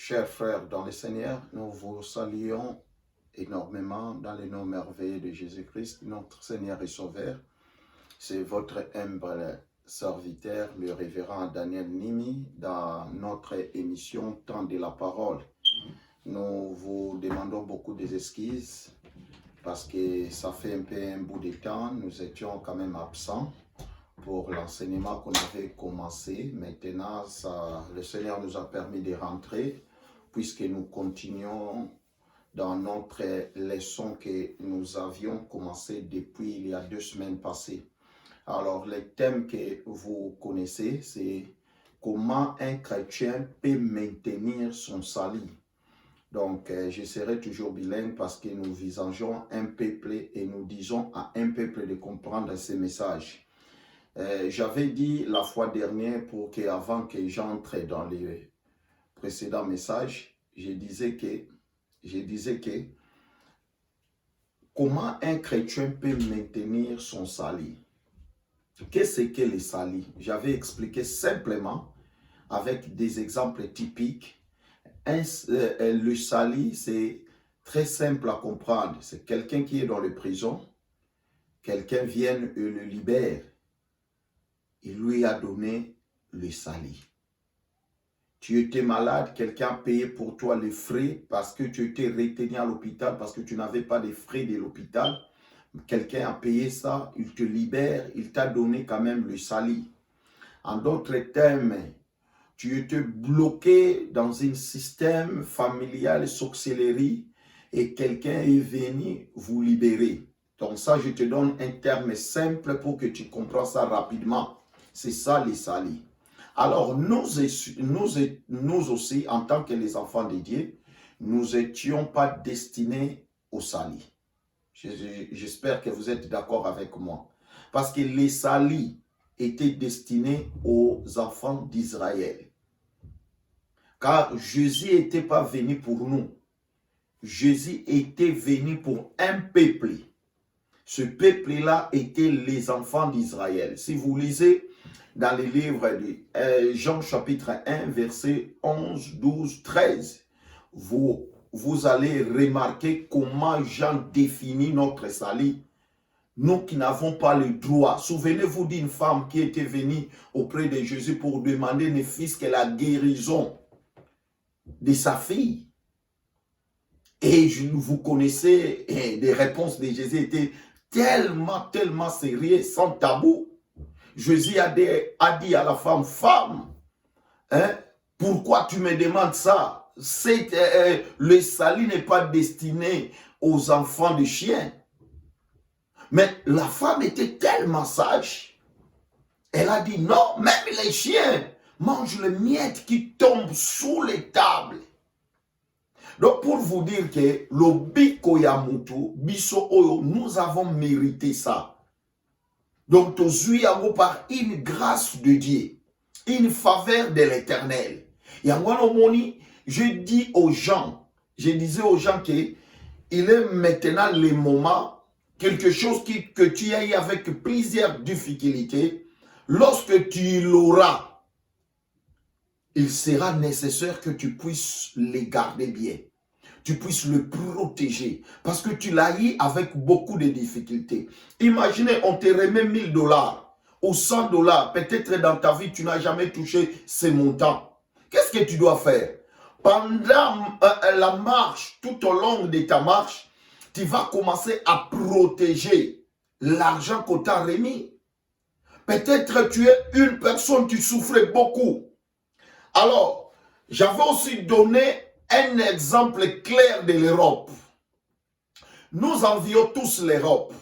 Chers frères dans le Seigneur, nous vous saluons énormément dans le nom merveilleux de Jésus-Christ, notre Seigneur et Sauveur. C'est votre humble serviteur, le révérend Daniel Nimi, dans notre émission Temps de la parole. Nous vous demandons beaucoup d'excuses parce que ça fait un bout de temps, nous étions quand même absents pour l'enseignement qu'on avait commencé. Maintenant, le Seigneur nous a permis de rentrer puisque nous continuons dans notre leçon que nous avions commencé depuis il y a 2 semaines passées. Alors, le thème que vous connaissez, c'est comment un chrétien peut maintenir son salut. Donc, je serai toujours bilingue parce que nous visageons un peuple et nous disons à un peuple de comprendre ces messages. J'avais dit la fois dernière avant que j'entre dans les précédents messages, je disais que comment un chrétien peut maintenir son salut. Qu'est-ce que le salut? J'avais expliqué simplement avec des exemples typiques. Le salut, c'est très simple à comprendre. C'est quelqu'un qui est dans la prison, quelqu'un vient et le libère. Il lui a donné le salut. Tu étais malade, quelqu'un a payé pour toi les frais parce que tu étais retenu à l'hôpital, parce que tu n'avais pas de frais de l'hôpital. Quelqu'un a payé ça, il te libère, il t'a donné quand même le salut. En d'autres termes, tu étais bloqué dans un système familial, sorcellerie, et quelqu'un est venu vous libérer. Donc ça, je te donne un terme simple pour que tu comprennes ça rapidement. C'est ça le salut. Alors, nous aussi, en tant que les enfants de Dieu, nous n'étions pas destinés au salut. J'espère que vous êtes d'accord avec moi. Parce que le salut était destiné aux enfants d'Israël. Car Jésus n'était pas venu pour nous. Jésus était venu pour un peuple. Ce peuple-là était les enfants d'Israël. Si vous lisez dans les livres de Jean chapitre 1, verset 11, 12, 13, vous allez remarquer comment Jean définit notre salut. Nous qui n'avons pas le droit. Souvenez-vous d'une femme qui était venue auprès de Jésus pour demander ne fût-ce que la guérison de sa fille. Et vous connaissez, des réponses de Jésus étaient tellement sérieuses, sans tabou. Jésus a dit à la femme, pourquoi tu me demandes ça? Le salut n'est pas destiné aux enfants de chiens. Mais la femme était tellement sage. Elle a dit, non, même les chiens mangent les miettes qui tombent sous les tables. Donc, pour vous dire que le biko ya mutu, biso oyo, nous avons mérité ça. Donc, par une grâce de Dieu, une faveur de l'Éternel. Et je disais aux gens qu'il est maintenant le moment, quelque chose que tu as eu avec plusieurs difficultés, lorsque tu l'auras, il sera nécessaire que tu puisses les garder bien. Tu puisses le protéger. Parce que tu l'as eu avec beaucoup de difficultés. Imaginez, on te remet $1000 ou $100. Peut-être dans ta vie, tu n'as jamais touché ces montants. Qu'est-ce que tu dois faire? Pendant la marche, tout au long de ta marche, tu vas commencer à protéger l'argent qu'on t'a remis. Peut-être tu es une personne qui souffrait beaucoup. Alors, j'avais aussi donné un exemple clair de l'Europe. Nous envions tous l'Europe.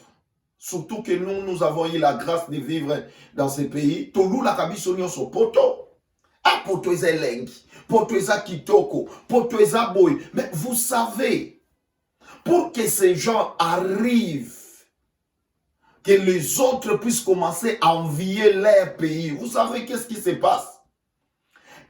Surtout que nous avons eu la grâce de vivre dans ces pays. Tolu la kabisonyo so poto. Ah, poto eza lengi. Poto eza kitoko. Poto eza boy. Mais vous savez, pour que ces gens arrivent, que les autres puissent commencer à envier leur pays, vous savez qu'est-ce qui se passe?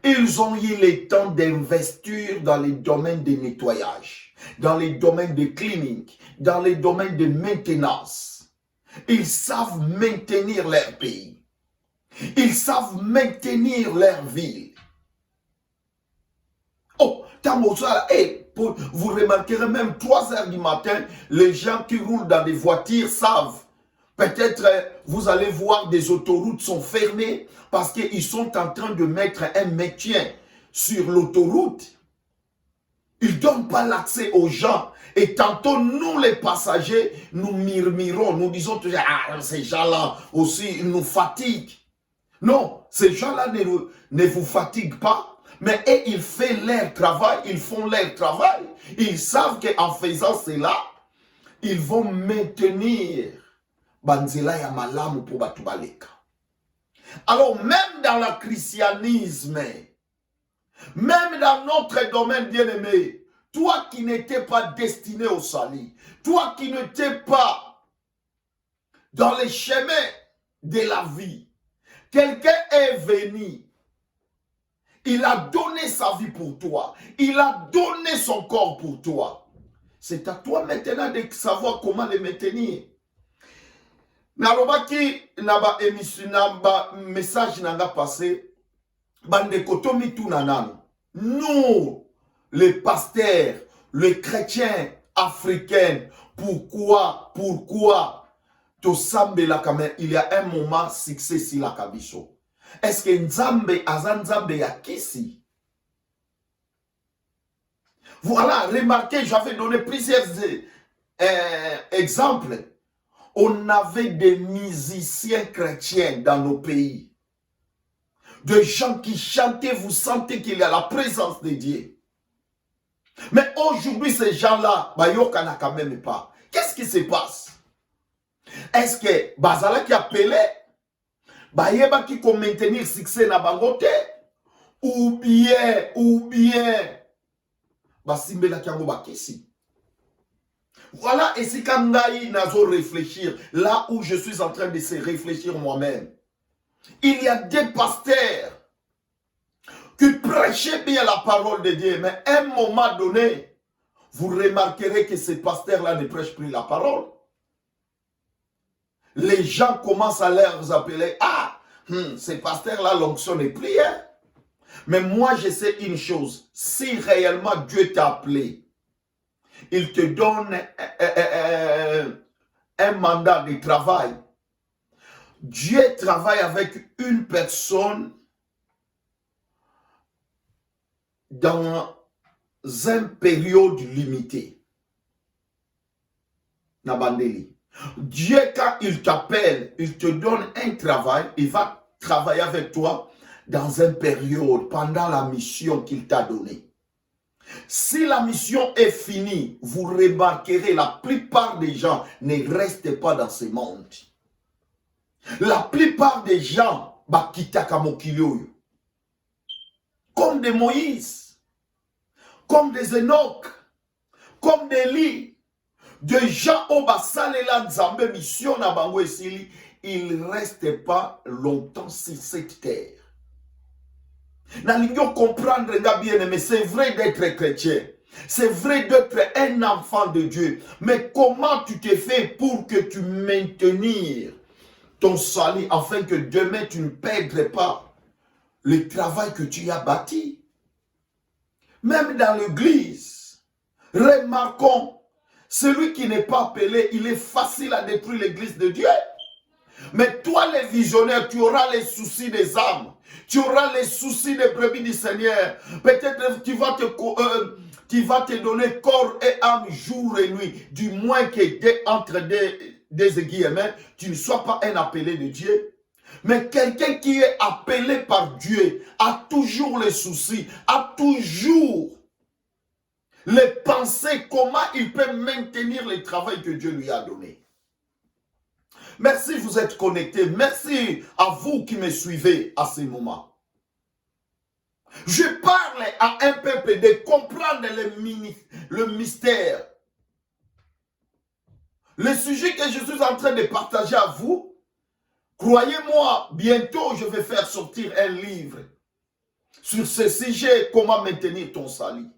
Ils ont eu le temps d'investir dans les domaines de nettoyage, dans les domaines de cleaning, dans les domaines de maintenance. Ils savent maintenir leur pays. Ils savent maintenir leur ville. Oh, Vous remarquerez même 3 heures du matin, les gens qui roulent dans des voitures savent. Peut-être vous allez voir des autoroutes sont fermées parce qu'ils sont en train de mettre un maintien sur l'autoroute. Ils ne donnent pas l'accès aux gens. Et tantôt, nous les passagers, nous murmurons, nous disons toujours, ah, ces gens-là aussi, ils nous fatiguent. Non, ces gens-là ne vous fatiguent pas, mais ils font leur travail, ils font leur travail. Ils savent qu'en faisant cela, ils vont maintenir Banzela ya malamu pour Batubaleka. Alors, même dans le christianisme, même dans notre domaine bien-aimé, toi qui n'étais pas destiné au salut, toi qui n'étais pas dans les chemins de la vie, quelqu'un est venu, il a donné sa vie pour toi, il a donné son corps pour toi. C'est à toi maintenant de savoir comment le maintenir. Nalobaki naba émission naba message nanga passé bande kotomi tout nanano. Nous les pasteurs, les chrétiens africains, pourquoi Tosambe la quand même, il y a un moment succès si la kabiso. Est-ce que Nzambe azanzambe ya kisi? Voilà, remarquez, j'avais donné plusieurs exemples. On avait des musiciens chrétiens dans nos pays. Des gens qui chantaient, vous sentez qu'il y a la présence de Dieu. Mais aujourd'hui, ces gens-là, Bayokana quand même pas. Qu'est-ce qui se passe? Est-ce que Bazala qui appelé, Bayeba qui peut maintenir succès na bangote, ou bien, Basimbela Kiango Bakisi. Voilà, et si Kandaï nazo réfléchir, là où je suis en train de se réfléchir moi-même, il y a des pasteurs qui prêchaient bien la parole de Dieu, mais à un moment donné, vous remarquerez que ces pasteurs-là ne prêchent plus la parole. Les gens commencent à leur appeler, ah, ces pasteurs-là, l'onction n'est plus. Hein? Mais moi, je sais une chose, si réellement Dieu t'a appelé, il te donne un mandat de travail. Dieu travaille avec une personne dans une période limitée. Nabandeli. Dieu, quand il t'appelle, il te donne un travail, il va travailler avec toi dans une période, pendant la mission qu'il t'a donnée. Si la mission est finie, vous remarquerez, la plupart des gens ne restent pas dans ce monde. La plupart des gens, comme des Moïse, comme des Enoch, comme des Élie, des gens au Basalela Nzambe mission na bango esili, ils ne restent pas longtemps sur cette terre. N'allons comprendre, bien, mais c'est vrai d'être chrétien. C'est vrai d'être un enfant de Dieu. Mais comment tu te fais pour que tu maintiennes ton salut afin que demain tu ne perdrais pas le travail que tu as bâti? Même dans l'église, remarquons, celui qui n'est pas appelé, il est facile à détruire l'église de Dieu. Mais toi, les visionnaires, tu auras les soucis des âmes. Tu auras les soucis des brebis du Seigneur. Peut-être tu vas te donner corps et âme jour et nuit. Du moins que entre des guillemets, tu ne sois pas un appelé de Dieu. Mais quelqu'un qui est appelé par Dieu a toujours les soucis, a toujours les pensées, comment il peut maintenir le travail que Dieu lui a donné. Merci, vous êtes connectés. Merci à vous qui me suivez à ce moment. Je parle à un peuple de comprendre le mystère. Le sujet que je suis en train de partager à vous, croyez-moi, bientôt je vais faire sortir un livre sur ce sujet, comment maintenir ton salut.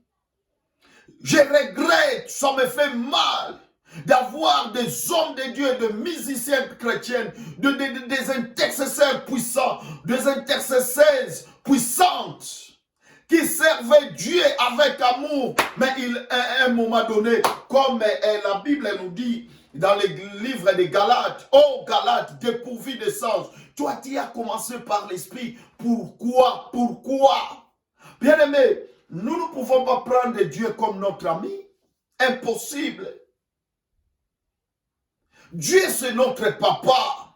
Je regrette, ça me fait mal d'avoir des hommes de Dieu, des musiciens chrétiens, des intercesseurs puissants, des intercesseuses puissantes qui servaient Dieu avec amour, mais à un moment donné, comme la Bible nous dit dans le livre des Galates, oh Galates, dépourvu de sens, toi tu as commencé par l'esprit, pourquoi? Bien aimé, nous ne pouvons pas prendre Dieu comme notre ami, impossible. Dieu c'est notre papa,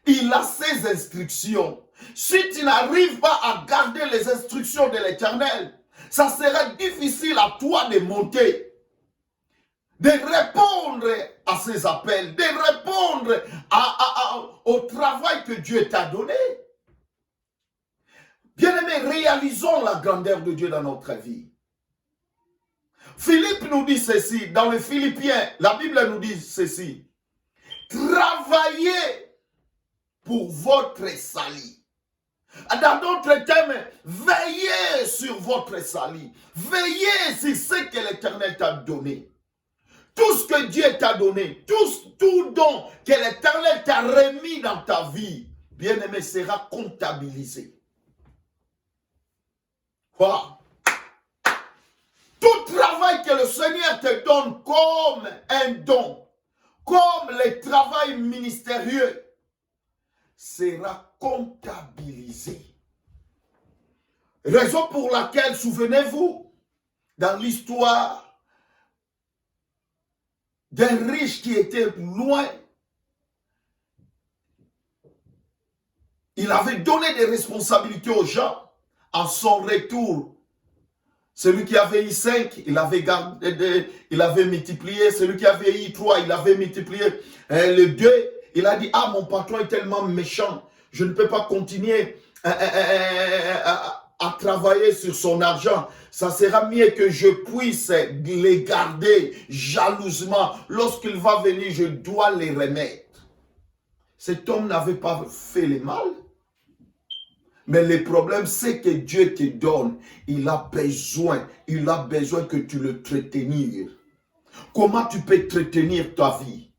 il a ses instructions. Si tu n'arrives pas à garder les instructions de l'Éternel, ça sera difficile à toi de monter, de répondre à ses appels, de répondre au travail que Dieu t'a donné. Bien-aimés, réalisons la grandeur de Dieu dans notre vie. Philippe nous dit ceci, dans les Philippiens, la Bible nous dit ceci. Travaillez pour votre salut. Dans d'autres termes, veillez sur votre salut. Veillez sur ce que l'Éternel t'a donné. Tout ce que Dieu t'a donné, tout don que l'Éternel t'a remis dans ta vie, bien-aimé, sera comptabilisé. Voilà. Tout travail que le Seigneur te donne comme un don, comme le travail ministérieux, sera comptabilisé. Raison pour laquelle, souvenez-vous, dans l'histoire d'un riche qui était loin, il avait donné des responsabilités aux gens. En son retour, celui qui avait eu 5, il avait multiplié. Celui qui avait eu 3, il avait multiplié. Le 2, il a dit, ah, mon patron est tellement méchant, je ne peux pas continuer à travailler sur son argent. Ça sera mieux que je puisse les garder jalousement. Lorsqu'il va venir, je dois les remettre. Cet homme n'avait pas fait le mal. Mais le problème, c'est que Dieu te donne. Il a besoin que tu le entretenir. Comment tu peux entretenir ta vie?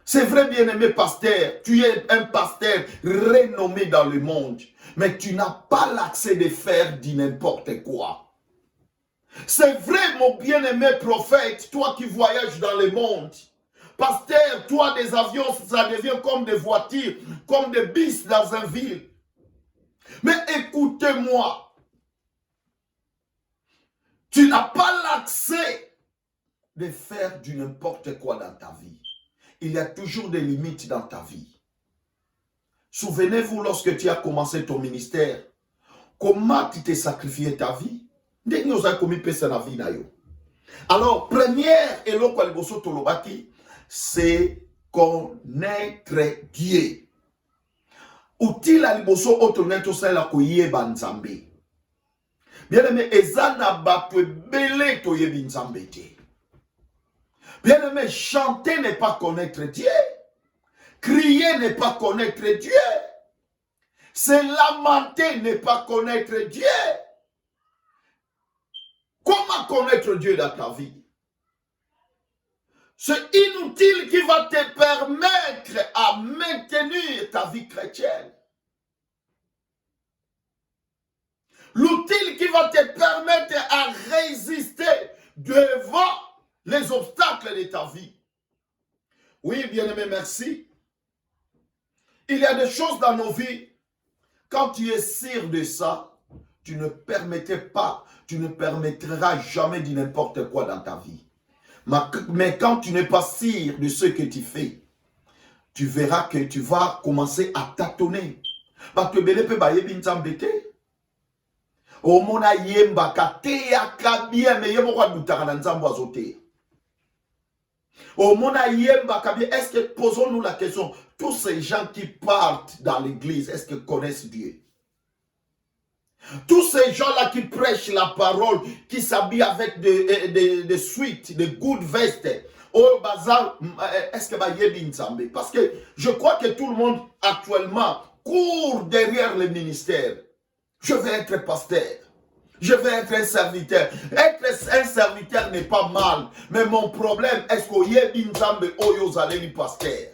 C'est vrai, bien-aimé pasteur, tu es un pasteur renommé dans le monde, mais tu n'as pas l'accès de faire du n'importe quoi. C'est vrai, mon bien-aimé prophète, toi qui voyages dans le monde. Pasteur, toi, des avions, ça devient comme des voitures, comme des bus dans une ville. Mais écoutez-moi, tu n'as pas l'accès de faire du n'importe quoi dans ta vie. Il y a toujours des limites dans ta vie. Souvenez-vous, lorsque tu as commencé ton ministère, comment tu t'es sacrifié ta vie? Alors, première, c'est connaître Dieu. Utila liboso otoneto sala koyeba nzambe. Bien aimé, ezana batwe belé toyebi nzambe te. Bien aimé, chanter n'est pas connaître Dieu. Crier n'est pas connaître Dieu. Se lamenter n'est pas connaître Dieu. Comment connaître Dieu dans ta vie? C'est inutile qui va te permettre à maintenir ta vie chrétienne. L'outil qui va te permettre à résister devant les obstacles de ta vie. Oui, bien-aimé, merci. Il y a des choses dans nos vies, quand tu es sûr de ça, tu ne permettras jamais de n'importe quoi dans ta vie. Mais quand tu n'es pas sûr de ce que tu fais, tu verras que tu vas commencer à tâtonner. Parce que belé peut bailler binzambe te. O mona yemba ka te yakabie me yemo kwa dutaka na nzambo azote. O mona yemba kabie, est-ce que, posons-nous la question, tous ces gens qui partent dans l'église, est-ce qu'ils connaissent Dieu? Tous ces gens-là qui prêchent la parole, qui s'habillent avec des suites, des good vestes, au bazar, est-ce que va yebi nzambe? Parce que je crois que tout le monde actuellement court derrière le ministère. Je vais être pasteur. Je vais être un serviteur. Être un serviteur n'est pas mal. Mais mon problème, est-ce que yebi nzambe oyo zaleli pasteur?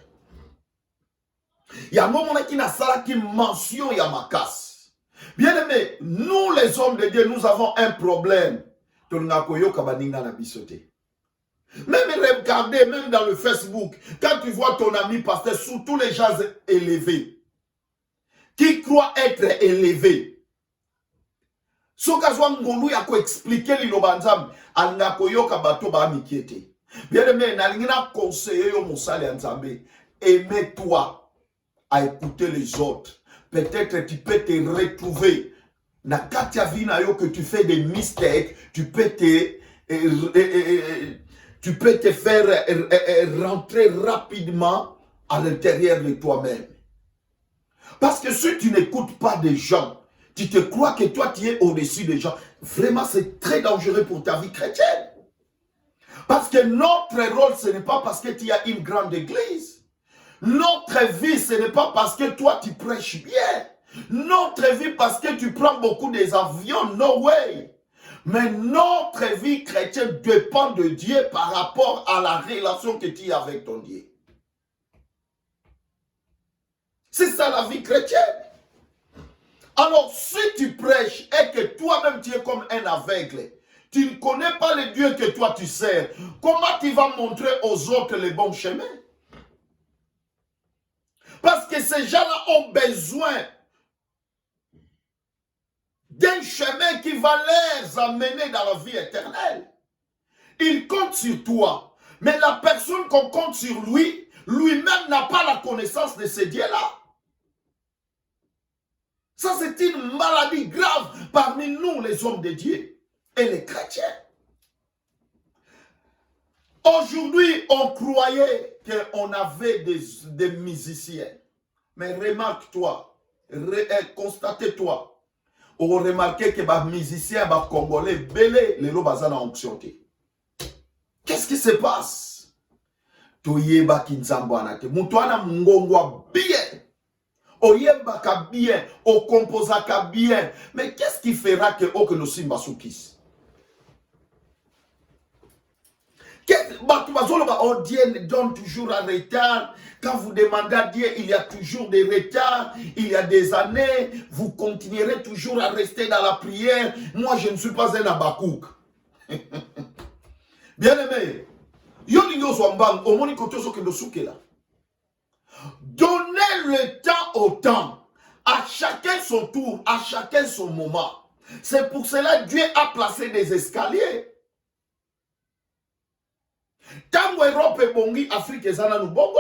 Il y a un moment qui n'a pas qui mention ya makas. Bien aimé, nous les hommes de Dieu, nous avons un problème. Même regardez, même dans le Facebook, quand tu vois ton ami pasteur, surtout les gens élevés, qui croient être élevés, ce que ngolu ya ko expliquer liloba nzambe alinga koyoka bato ba mikiete. Bien aimé, na conseiller yo mosali nzambe, aimez-toi à écouter les autres. Peut-être tu peux te retrouver na katia vina yo que tu fais des mistakes, tu peux te faire rentrer rapidement à l'intérieur de toi-même. Parce que si tu n'écoutes pas des gens, tu te crois que toi tu es au-dessus des gens, vraiment c'est très dangereux pour ta vie chrétienne. Parce que notre rôle, ce n'est pas parce que tu as une grande église. Notre vie, ce n'est pas parce que toi tu prêches bien. Notre vie, parce que tu prends beaucoup des avions, no way. Mais notre vie chrétienne dépend de Dieu par rapport à la relation que tu as avec ton Dieu. C'est ça la vie chrétienne. Alors, si tu prêches et que toi-même tu es comme un aveugle, tu ne connais pas le Dieu que toi tu sers, comment tu vas montrer aux autres les bons chemins? Parce que ces gens-là ont besoin d'un chemin qui va les amener dans la vie éternelle. Ils comptent sur toi. Mais la personne qu'on compte sur lui, lui-même n'a pas la connaissance de ce Dieu-là. Ça, c'est une maladie grave parmi nous, les hommes de Dieu et les chrétiens. Aujourd'hui, on croyait qu'on avait des musiciens. Mais remarque-toi, constate-toi, on remarque que les musiciens les congolais, belé, les lobazana onctionté. Qu'est-ce qui se passe? Toyeba kinzambwana te. Mutuana mungongwa bien. Oyeba ka bien. O composa ka bien. Mais qu'est-ce qui fera que nous simba soukis? Dieu donne toujours un retard. Quand vous demandez à Dieu, il y a toujours des retards. Il y a des années. Vous continuerez toujours à rester dans la prière. Moi, je ne suis pas un Abakouk. Bien aimé. Donnez le temps au temps. À chacun son tour. À chacun son moment. C'est pour cela que Dieu a placé des escaliers. Tango Europe et Bongi, Afrique et Zana Bongo.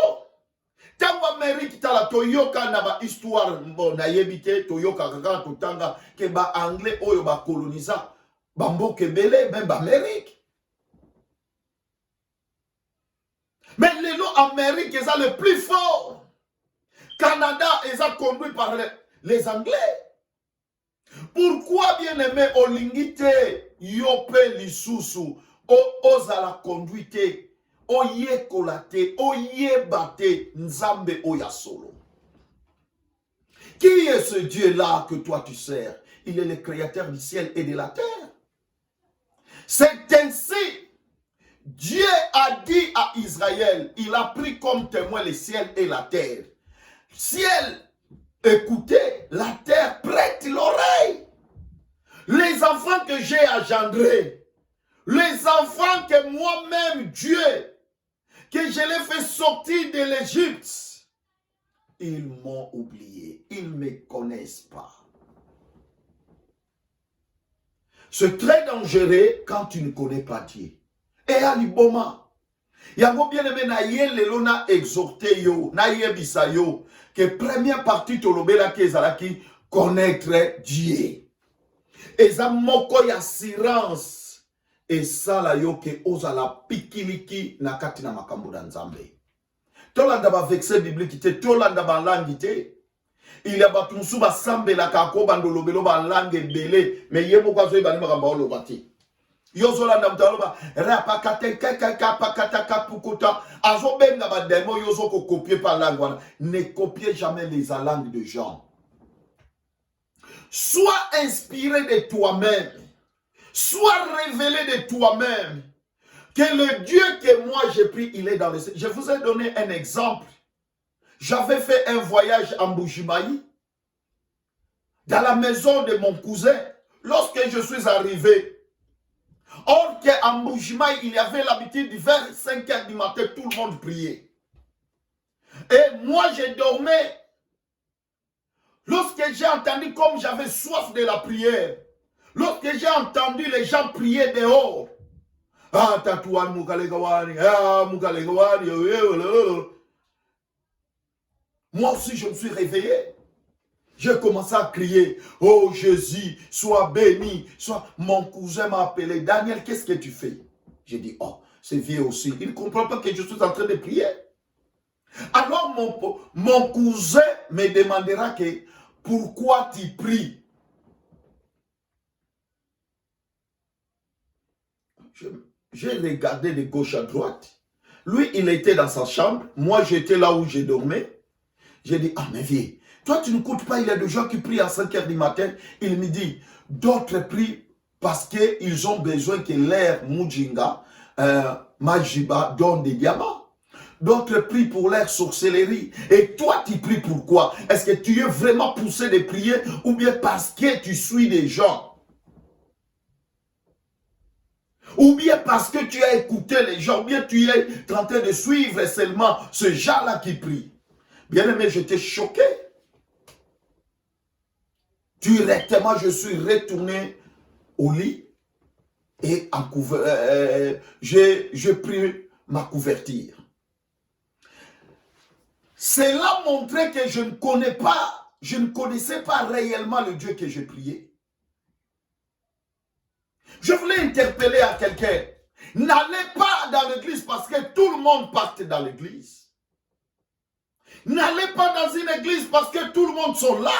Tango Amérique, tala Toyoka na ba histoire na yebite Toyoka kaka totanga ke ba anglais oyo ba colonisa bambo kebele même ba Amérique. Mais les lots Amérique est le plus fort. Canada est conduit par les Anglais. Pourquoi bien aimé olingite yope lisusu ozala conduite oye kolate oye bate nzambe oya solo. Qui est ce Dieu-là que toi tu sers? Il est le créateur du ciel et de la terre. C'est ainsi Dieu a dit à Israël, il a pris comme témoin le ciel et la terre. Ciel, écoutez, la terre prête l'oreille. Les enfants que j'ai engendrés, les enfants que moi-même, Dieu, que je l'ai fait sortir de l'Égypte, ils m'ont oublié, ils ne me connaissent pas. C'est très dangereux quand tu ne connais pas Dieu. Et à l'iboma, yango bien aimé na yelelo na exhorté yo, na yebisa yo, que première partie tolobela ki ezalaki connaître Dieu. Eza moko ya assurance. Et ça la yo ke ozala pikiliki na kati na makambo na Nzambe. Tolanda ba verset biblique te, tolanda ba langue te. Il y a batu musu ba sambela ka ko bandolobelo ba langue belé, mais yemo kwa zo ibani makamba olobati. Yozolanda mtaloba rapakate kaka pakata kapukuta azo benga ba demo yozo ko copier par langue wana. Ne copiez jamais les langues de gens. Sois inspiré de toi-même. Sois révélé de toi-même. Que le Dieu que moi j'ai pris, il est dans le ciel. Je vous ai donné un exemple. J'avais fait un voyage en Bujimaï. dans la maison de mon cousin, lorsque je suis arrivé, or qu'à Mbujimaï, il y avait l'habitude vers 5 h du matin, tout le monde priait. Et moi, je dormais. Lorsque j'ai entendu, comme j'avais soif de la prière, lorsque j'ai entendu les gens prier dehors, ah, Tatouane Moukalegawani, ah, Moukalegawani, moi aussi, je me suis réveillé. J'ai commencé à crier, oh Jésus, sois béni, sois... Mon cousin m'a appelé, Daniel, qu'est-ce que tu fais? J'ai dit, oh, c'est vieux aussi. Il ne comprend pas que je suis en train de prier. Alors mon cousin me demandera que, pourquoi tu pries? J'ai regardé de gauche à droite. Lui, il était dans sa chambre. Moi, j'étais là où je dormais. J'ai dit, ah mais vieux, toi tu ne coûtes pas, il y a des gens qui prient à 5 h du matin. Il me dit, d'autres prient parce qu'ils ont besoin que l'air Mujinga, Majiba donne des diamants. D'autres prient pour leur sorcellerie. Et toi tu pries pourquoi? Est-ce que tu es vraiment poussé de prier ou bien parce que tu suis des gens? Ou bien parce que tu as écouté les gens, ou bien tu es en train de suivre seulement ce gens-là qui prie? Bien aimé, j'étais choqué. Directement, je suis retourné au lit et j'ai pris ma couverture. Cela montrait que je ne connaissais pas réellement le Dieu que j'ai prié. Je voulais interpeller à quelqu'un. N'allez pas dans l'église parce que tout le monde parte dans l'église. N'allez pas dans une église parce que tout le monde sont là.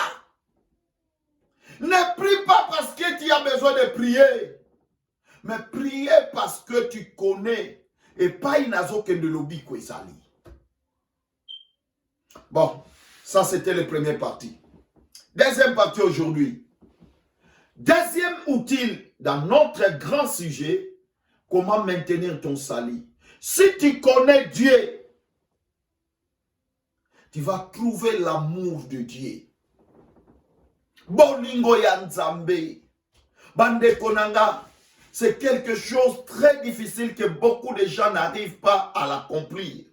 Ne prie pas parce que tu as besoin de prier. Mais priez parce que tu connais. Et pas une azo que de lobby kwezali. Bon, ça c'était la première partie. Deuxième partie aujourd'hui. Deuxième outil dans notre grand sujet, comment maintenir ton salut. Si tu connais Dieu, tu vas trouver l'amour de Dieu. Bolingo ya Nzambe. Bande konanga, c'est quelque chose de très difficile que beaucoup de gens n'arrivent pas à l'accomplir.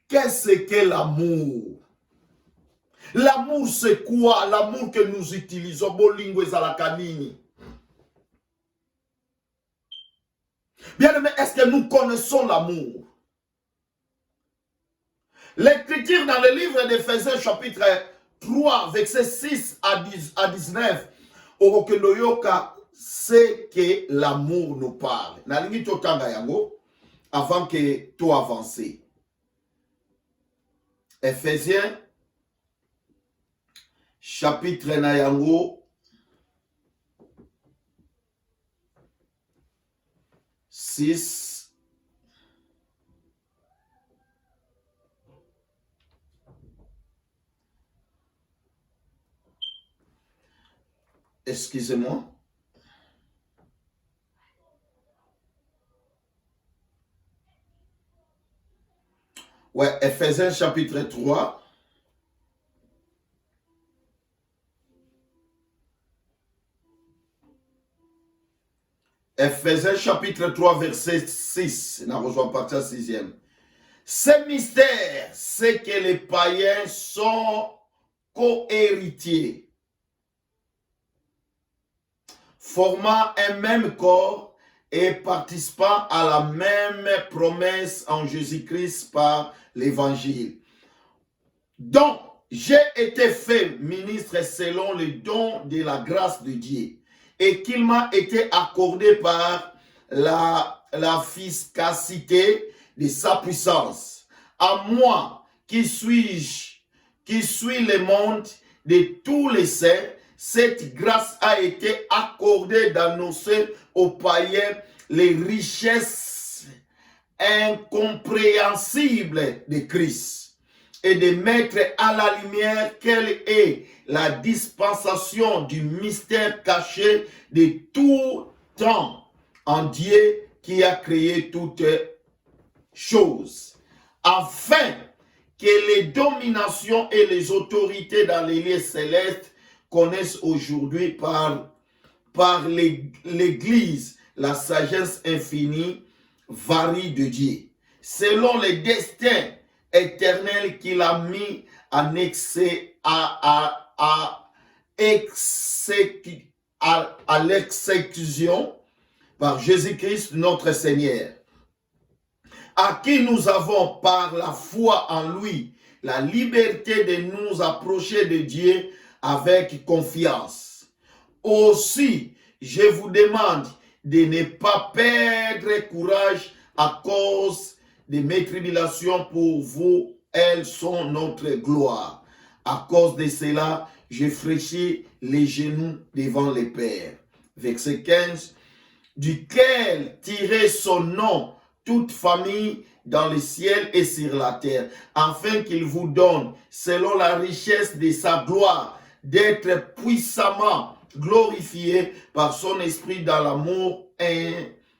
Qu'est-ce que l'amour? L'amour c'est quoi? L'amour que nous utilisons. Bolingo ezalakanini. Bien aimé, est-ce que nous connaissons l'amour? L'écriture dans le livre d'Éphésiens chapitre 3, verset 6 à 19, Orokendoyoka, c'est que l'amour nous parle. Nalingi totanga yango avant que tout avance. Éphésiens chapitre nayango 6. Excusez-moi. Ouais, Éphésiens chapitre 3. Éphésiens chapitre 3, verset 6. On a rejoint partir 6e. Ce mystère, c'est que les païens sont co-héritiers, formant un même corps et participant à la même promesse en Jésus-Christ par l'évangile. Donc, j'ai été fait ministre selon le don de la grâce de Dieu et qu'il m'a été accordé par l'efficacité de sa puissance. À moi, qui suis le monde de tous les saints, cette grâce a été accordée d'annoncer aux païens les richesses incompréhensibles de Christ et de mettre à la lumière quelle est la dispensation du mystère caché de tout temps en Dieu qui a créé toutes choses, afin que les dominations et les autorités dans les lieux célestes connaissent aujourd'hui par l'Église la sagesse infinie, varie de Dieu, selon les destins éternels qu'il a mis en à l'exécution par Jésus-Christ notre Seigneur, à qui nous avons par la foi en lui la liberté de nous approcher de Dieu avec confiance. Aussi, je vous demande de ne pas perdre courage à cause de mes tribulations pour vous. Elles sont notre gloire. À cause de cela, je fléchis les genoux devant le Père. Verset 15. Duquel tirer son nom toute famille dans le ciel et sur la terre, afin qu'il vous donne, selon la richesse de sa gloire, d'être puissamment glorifié par son esprit dans l'amour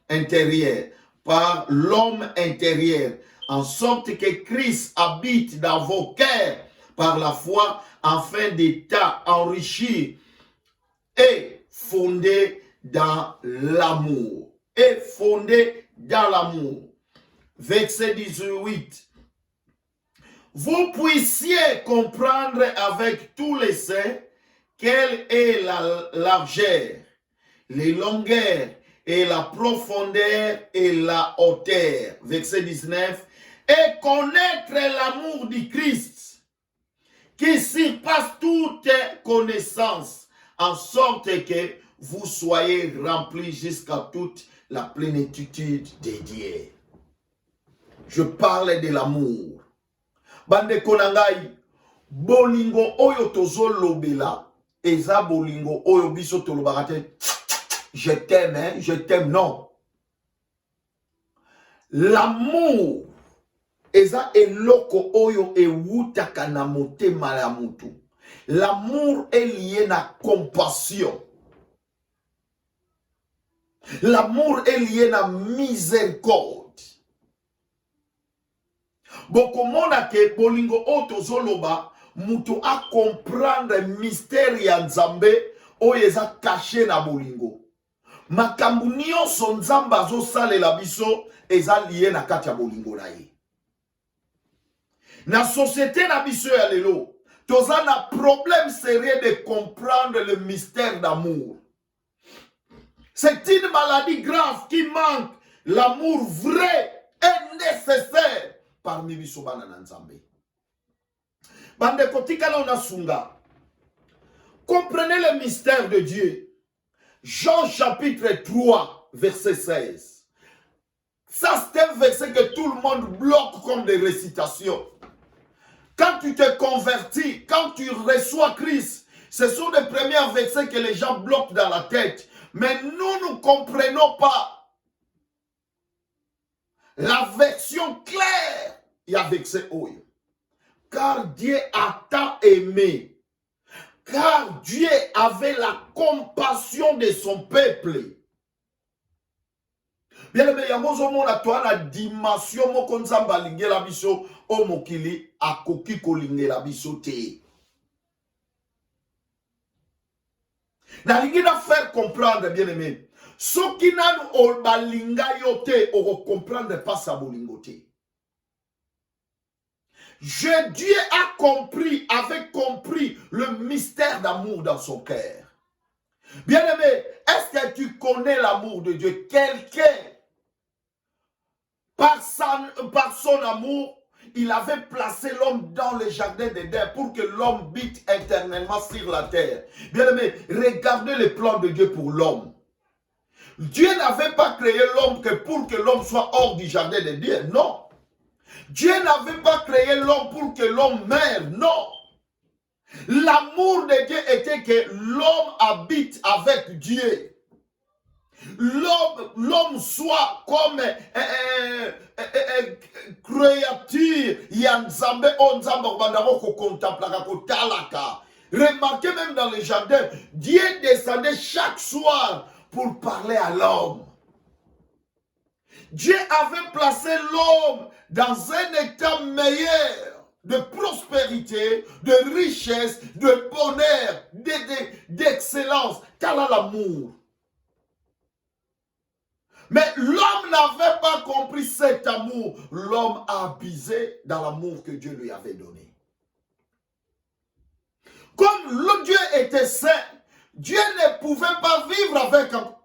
intérieur, par l'homme intérieur, en sorte que Christ habite dans vos cœurs par la foi, afin d'être enrichi et fondé dans l'amour. Et fondé dans l'amour. Verset 18. Vous puissiez comprendre avec tous les saints quelle est la largeur, les longueurs et la profondeur et la hauteur. Verset 19. Et connaître l'amour du Christ qui surpasse toute connaissance, en sorte que vous soyez remplis jusqu'à toute la plénitude de Dieu. Je parle de l'amour. Bande konangai, bolingo oyo tozo lobela, eza bolingo oyo biso tolobakate, je t'aime, hein, je t'aime, non. L'amour, eza eloko oyo ewutaka na motema ya mutu. L'amour est lié na compassion. L'amour est lié na miséricorde. Bokomona ke bolingo otozoloba mutu a comprendre mystère ya Nzambe oyo eza caché na bolingo. Makambu nyonso Nzambe azosalela biso eza lié na kati ya bolingo na ye. Na société na biso ya lelo, toza na problème sérieux de comprendre le mystère d'amour. C'est une maladie grave qui manque l'amour vrai et nécessaire parmi biso bana na Nzambe. Bande kotika na unasunga. Comprenez le mystère de Dieu. Jean chapitre 3, verset 16. Ça c'est un verset que tout le monde bloque comme des récitations. Quand tu te convertis, quand tu reçois Christ, ce sont les premiers versets que les gens bloquent dans la tête. Mais nous ne comprenons pas la version claire. Il y a verset oyo. Car Dieu a tant aimé. Car Dieu avait la compassion de son peuple. Bien aimé, yangozo mona toa la dimension moko Nzamba lingela biso o mokili akoki kolingela biso te. Na lingina faire comprendre, bien aimé. Soki nanu o balinga yo te o comprendre pas sa bolingo te. Dieu a compris, avait compris le mystère d'amour dans son cœur. Bien aimé, est-ce que tu connais l'amour de Dieu? Quelqu'un, par son amour, il avait placé l'homme dans le jardin d'Éden pour que l'homme bite éternellement sur la terre. Bien aimé, regardez le plan de Dieu pour l'homme. Dieu n'avait pas créé l'homme que pour que l'homme soit hors du jardin d'Éden, non. Dieu n'avait pas créé l'homme pour que l'homme meure, non. L'amour de Dieu était que l'homme habite avec Dieu. L'homme soit comme créature ya Nzambe o Nzamba bandako ko contemplaka ko talaka. Remarquez même dans le jardin, Dieu descendait chaque soir pour parler à l'homme. Dieu avait placé l'homme dans un état meilleur de prospérité, de richesse, de bonheur, d'excellence. Quel est l'amour? Mais l'homme n'avait pas compris cet amour. L'homme a abusé dans l'amour que Dieu lui avait donné. Comme le Dieu était saint, Dieu ne pouvait pas vivre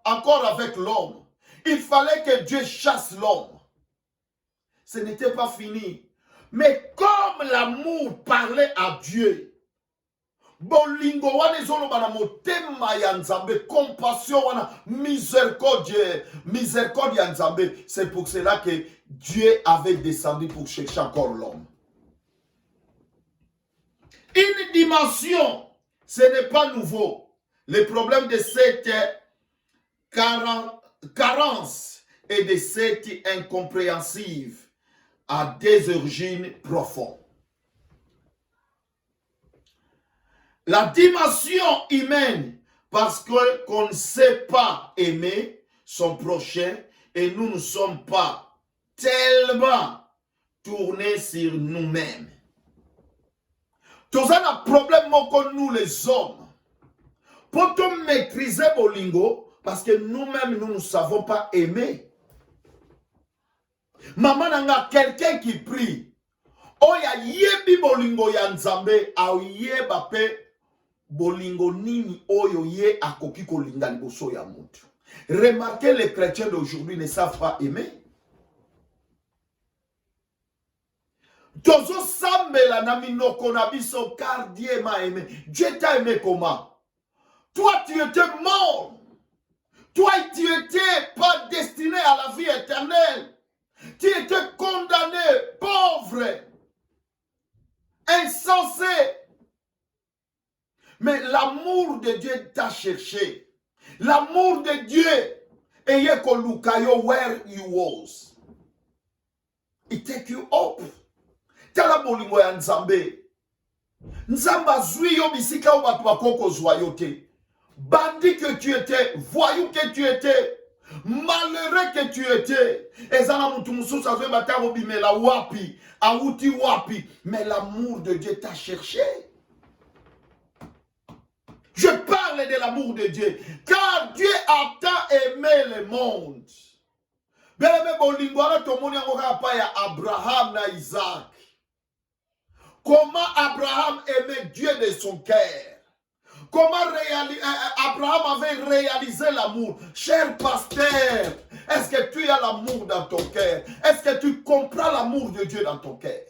encore avec l'homme. Il fallait que Dieu chasse l'homme. Ce n'était pas fini. Mais comme l'amour parlait à Dieu, bolingo wana ezoloba na motema ya Nzambe, compassion wana, miséricorde ya Nzambe. C'est pour cela que Dieu avait descendu pour chercher encore l'homme. Une dimension, ce n'est pas nouveau. Le problème de cette carence et de cette incompréhensive a des origines profondes. La dimension humaine, parce qu'on ne sait pas aimer son prochain et nous ne sommes pas tellement tournés sur nous-mêmes. Tous un problème que nous les hommes. Pour te maîtriser bolingo, parce que nous-mêmes nous ne savons pas aimer. Maman n'a quelqu'un qui prie. Oya yebi bolingo ya Nzambe, a yeba pe bolingo nini oyo ye akoki kolinga liboso ya mutu. Remarquez, les chrétiens d'aujourd'hui ne savent pas aimer. Tozo sambela na minoko na biso car Dieu m'a aimé. Dieu t'a aimé comment? Toi tu étais mort. Toi tu étais pas destiné à la vie éternelle. Tu étais condamné, pauvre, insensé. Mais l'amour de Dieu t'a cherché. L'amour de Dieu, eye kolukayo where you was. It take you up. Tala bolingo ya Nzambe. Nzamba zwi yo bisika ou batu bakoko zwa yo te. Bandit que tu étais, voyou que tu étais, malheureux que tu étais. Ezana mutu mususu azwe bataro bimela wapi, awuti wapi. Mais l'amour de Dieu t'a cherché. Je parle de l'amour de Dieu. Car Dieu a tant aimé le monde. Bien-aimé bolingo ala tomoni yango kapa ya Abraham na Isaac. Comment Abraham aimait Dieu de son cœur. Comment Abraham avait réalisé l'amour. Cher pasteur, est-ce que tu as l'amour dans ton cœur? Est-ce que tu comprends l'amour de Dieu dans ton cœur?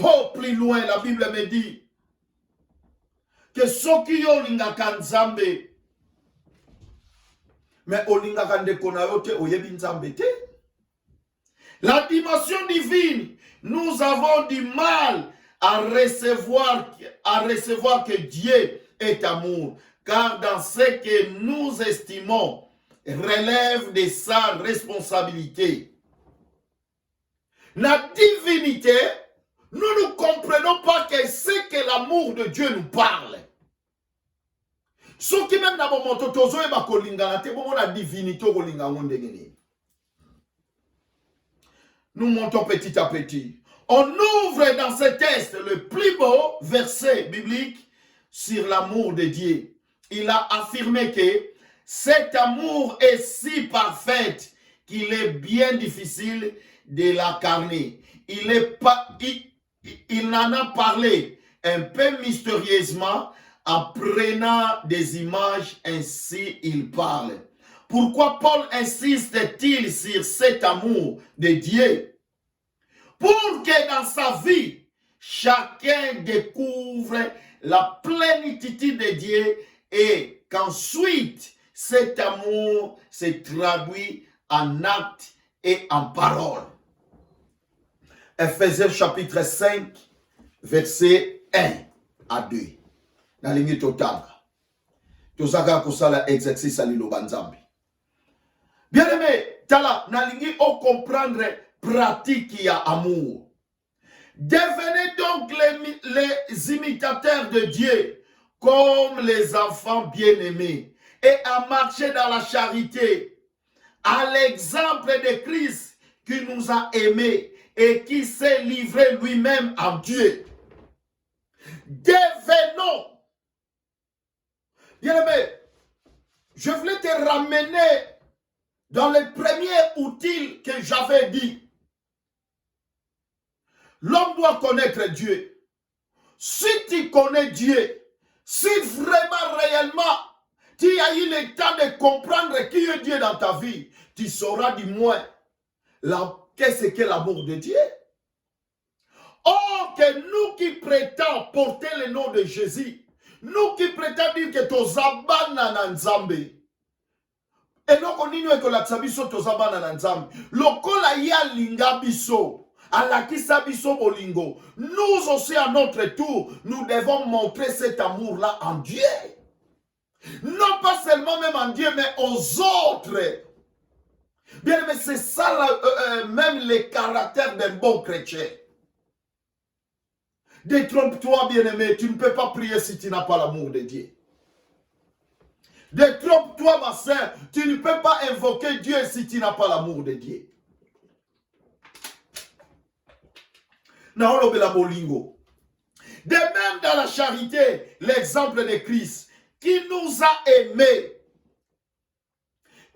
Oh, plus loin, la Bible me dit que soki yo lingaka Nzambe, mais olingaka ndeko na yo te oyebi Nzambe te. La dimension divine, nous avons du mal à recevoir que Dieu est amour, car dans ce que nous estimons relève de sa responsabilité. La divinité, nous ne comprenons pas que c'est que l'amour de Dieu nous parle. Ce qui même dans mon moto, la divinité, nous montons petit à petit. On ouvre dans ce texte le plus beau verset biblique sur l'amour de Dieu. Il a affirmé que cet amour est si parfait qu'il est bien difficile de l'incarner. Il en a parlé un peu mystérieusement en prenant des images, ainsi il parle. Pourquoi Paul insiste-t-il sur cet amour de Dieu? Pour que dans sa vie, chacun découvre la plénitude de Dieu et qu'ensuite cet amour se traduit en actes et en paroles. Ephésiens chapitre 5, verset 1 à 2. Na lingi totanga. Tozaka kosala exercice à liloba Nzambe. Bien aimé, tala na lingi o comprendre pratique ya amour. Devenez donc les imitateurs de Dieu comme les enfants bien-aimés et à marcher dans la charité à l'exemple de Christ qui nous a aimés et qui s'est livré lui-même en Dieu. Devenons. Bien-aimé, je voulais te ramener dans les premiers outils que j'avais dit. L'homme doit connaître Dieu. Si tu connais Dieu, si vraiment, réellement, tu as eu le temps de comprendre qui est Dieu dans ta vie, tu sauras du moins qu'est-ce qu'est l'amour de Dieu. Or, que nous qui prétendons porter le nom de Jésus, nous qui prétendons dire que tozabana na nzambe, et non qu'on dit que la tsabiso tozabana na nzambe, lokola ya linga biso, alakisa biso bolingo, nous aussi à notre tour, nous devons montrer cet amour-là en Dieu. Non pas seulement même en Dieu, mais aux autres. Bien, mais c'est ça même les caractères d'un bon chrétien. Détrompe-toi, bien-aimé, tu ne peux pas prier si tu n'as pas l'amour de Dieu. Détrompe-toi, ma sœur, tu ne peux pas invoquer Dieu si tu n'as pas l'amour de Dieu. De même dans la charité, l'exemple de Christ, qui nous a aimés,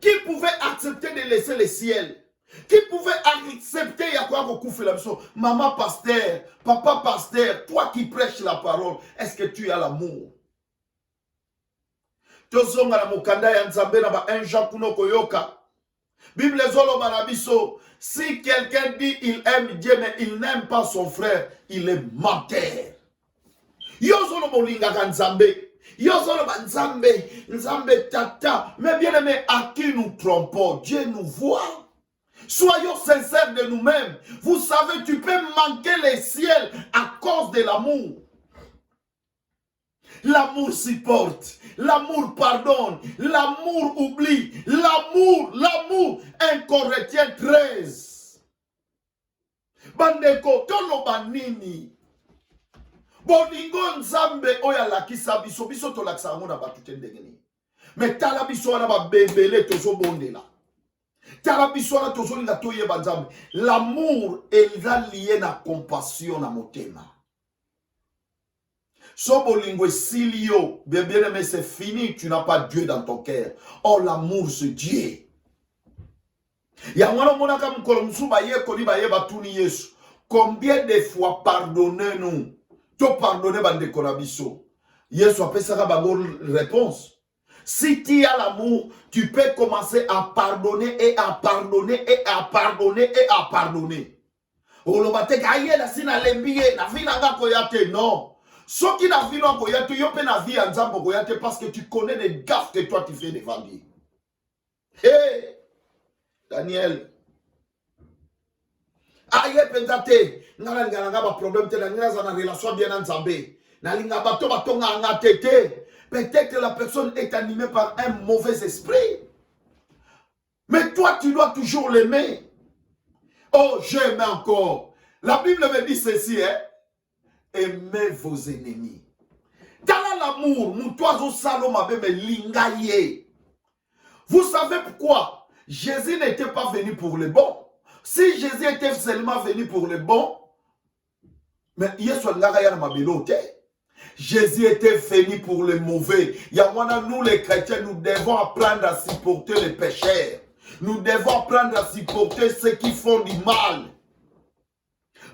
qui pouvait accepter de laisser le ciel, qui pouvait accepter maman pasteur, papa pasteur, toi qui prêches la parole, est-ce que tu as l'amour? Bible si quelqu'un dit il aime Dieu mais il n'aime pas son frère, il est menteur. Yozolo molingaka nzambe, yozolo nzambe, nzambe tata. Mais bien aimé, à qui nous trompons? Dieu nous voit. Soyons sincères de nous-mêmes. Vous savez, tu peux manquer les ciels à cause de l'amour. L'amour supporte, l'amour pardonne, l'amour oublie, l'amour. 1 Corinthiens 13. Bandeko, tolo banini. Bolingo nzambe oya lakisa biso to lakisa ngona batute ndengeni. Mais tala biso wana ba bebele tozo bondela. Tala biso wana tozo linga toye banzambe. L'amour est lié na compassion na motema. So bolingo silio, bien aimé, c'est fini, tu n'as pas Dieu dans ton cœur. Oh, l'amour c'est Dieu. Yangwana monaka mukolo msuba ye koni ba ye batuni Yesu. Combien de fois pardonnez-nous? To pardonner bande konabiso. Yesu apesaka bango réponse. Si tu as l'amour, tu peux commencer à pardonner et à pardonner et à pardonner et à pardonner. Olobate kaye la sina lembiye na vina nga koyate non. Ce qui n'a vu non koyate yo pe na vie nzambo koyate parce que tu connais les gaffes que toi tu fais devant Dieu. Hey Daniel. Aye pensate ngala ngala ba problème te na ngala na relation bien nzambe. Na linga bato batonga nga tete. Peut-être que la personne est animée par un mauvais esprit. Mais toi, tu dois toujours l'aimer. Oh, j'aime encore. La Bible me dit ceci, hein. Aimez vos ennemis. Dans l'amour, nous toiseaux saloma me lingaye. Vous savez pourquoi? Jésus n'était pas venu pour les bons. Si Jésus était seulement venu pour les bons, mais Jésus était venu pour les mauvais. Nous les chrétiens, nous devons apprendre à supporter les pécheurs. Nous devons apprendre à supporter ceux qui font du mal.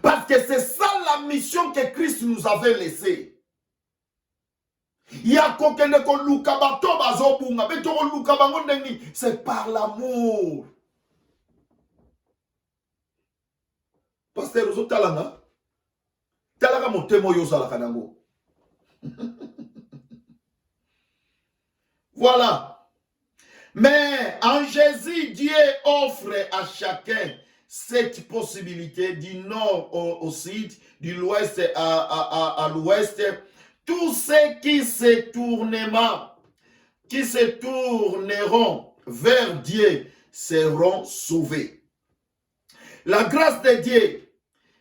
Parce que c'est ça la mission que Christ nous avait laissée. C'est par l'amour. Pasteur, vous talanga? Talanga motemo yosala kanango. Voilà. Mais en Jésus, Dieu offre à chacun cette possibilité du nord au sud, de l'ouest à l'ouest. Tous ceux qui se tourneront vers Dieu seront sauvés. La grâce de Dieu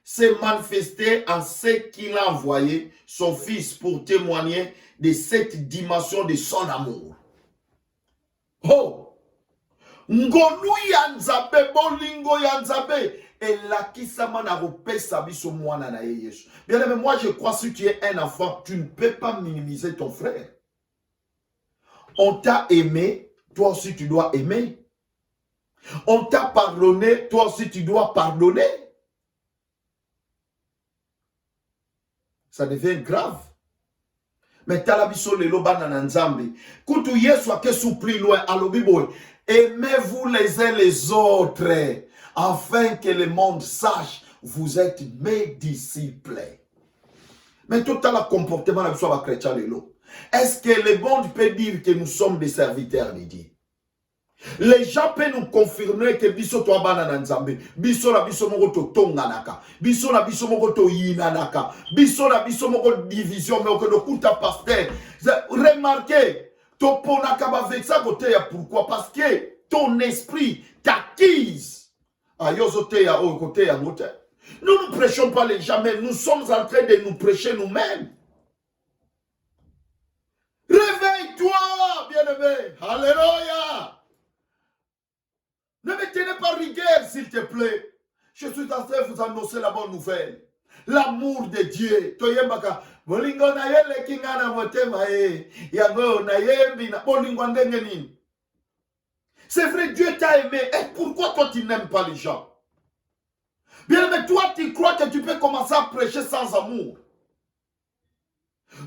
s'est manifestée en ce qu'il a envoyé son Fils pour témoigner de cette dimension de son amour. Oh! Ngonu ya nzabe, bolingo ya nzabe, Et là, qui s'amène à repésa biso mwana na Yesu. Bien aimé, moi je crois que si tu es un enfant, tu ne peux pas minimiser ton frère. On t'a aimé, toi aussi tu dois aimer. On t'a pardonné, toi aussi tu dois pardonner. Ça devient grave. Mais talabiso lelo bana nzambe. Kutu Yesu ake soupli loin alobiboy. Aimez-vous les uns les autres, afin que le monde sache vous êtes mes disciples. Mais tout à le comportement de la chrétien lelo. Est-ce que le monde peut dire que nous sommes des serviteurs de Dieu? Les gens peuvent nous confirmer que biso to abana nzambe, biso la biso moko to tonganaka, biso la biso moko to yinanaka, biso la biso moko division, mais au que kuta pasteur. Remarquez, to ponaka ba avec ça côté, pourquoi? Parce que ton esprit t'acquise. Ayozote ya au côté ya ngote. Nous ne prêchons pas les gens, mais nous sommes en train de nous prêcher nous-mêmes. Réveille-toi, bien-aimé. Alléluia. Ne me tenez pas rigueur, s'il te plaît. Je suis en train de vous annoncer la bonne nouvelle. L'amour de Dieu. Toyembaka. Bolingo na yele kingana motema e. Yago na yembi na bolingo ndengenin. C'est vrai, Dieu t'a aimé. Et pourquoi toi tu n'aimes pas les gens? Bien, mais toi tu crois que tu peux commencer à prêcher sans amour.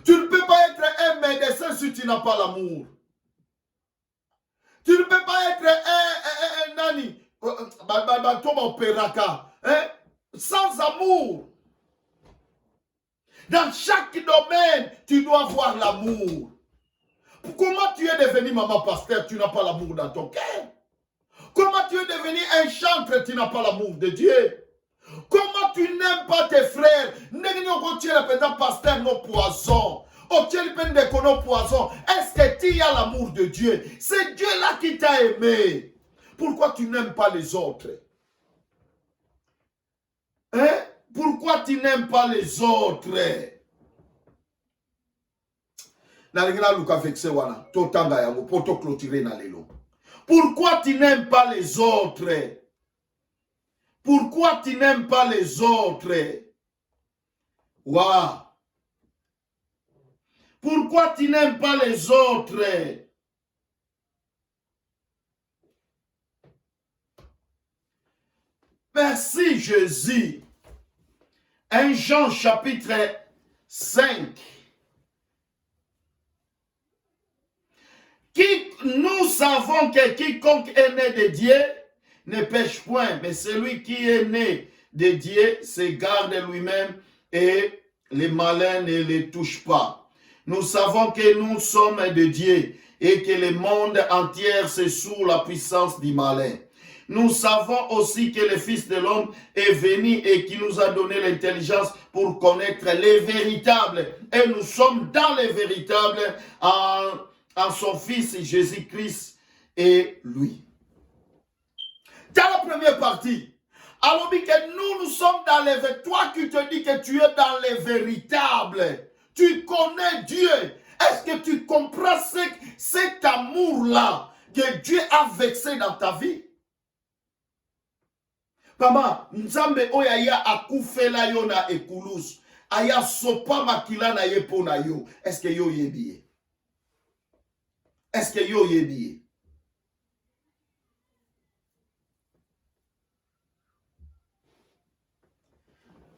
Tu ne peux pas être un médecin si tu n'as pas l'amour. Tu ne peux pas être un nani, sans amour. Dans chaque domaine, tu dois avoir l'amour. Comment tu es devenu maman pasteur, tu n'as pas l'amour dans ton cœur? Comment tu es devenu un chantre, tu n'as pas l'amour de Dieu? Comment tu n'aimes pas tes frères? Tu es le pasteur, nos poisons. Poison. Est-ce que tu as l'amour de Dieu? C'est Dieu là qui t'a aimé. Pourquoi tu n'aimes pas les autres? Hein? Pourquoi tu n'aimes pas les autres? Pourquoi tu n'aimes pas les autres? Pourquoi tu n'aimes pas les autres? Waouh! Pourquoi tu n'aimes pas les autres? Merci Jésus. 1 Jean chapitre 5. Nous savons que quiconque est né de Dieu ne pêche point, mais celui qui est né de Dieu se garde lui-même et les malins ne les touchent pas. Nous savons que nous sommes de Dieu et que le monde entier c'est sous la puissance du malin. Nous savons aussi que le Fils de l'homme est venu et qui nous a donné l'intelligence pour connaître les véritables. Et nous sommes dans les véritables en son Fils Jésus-Christ et lui. Dans la première partie, alors que nous sommes dans les véritables. Toi qui te dis que tu es dans les véritables, tu connais Dieu. Est-ce que tu comprends cet amour-là que Dieu a vexé dans ta vie? Pama, nzambe oyaya akufela yo na ekulus. Aya sopa makila na ye pona yo. Est-ce que yo yebiye? Est-ce que yo yebiye?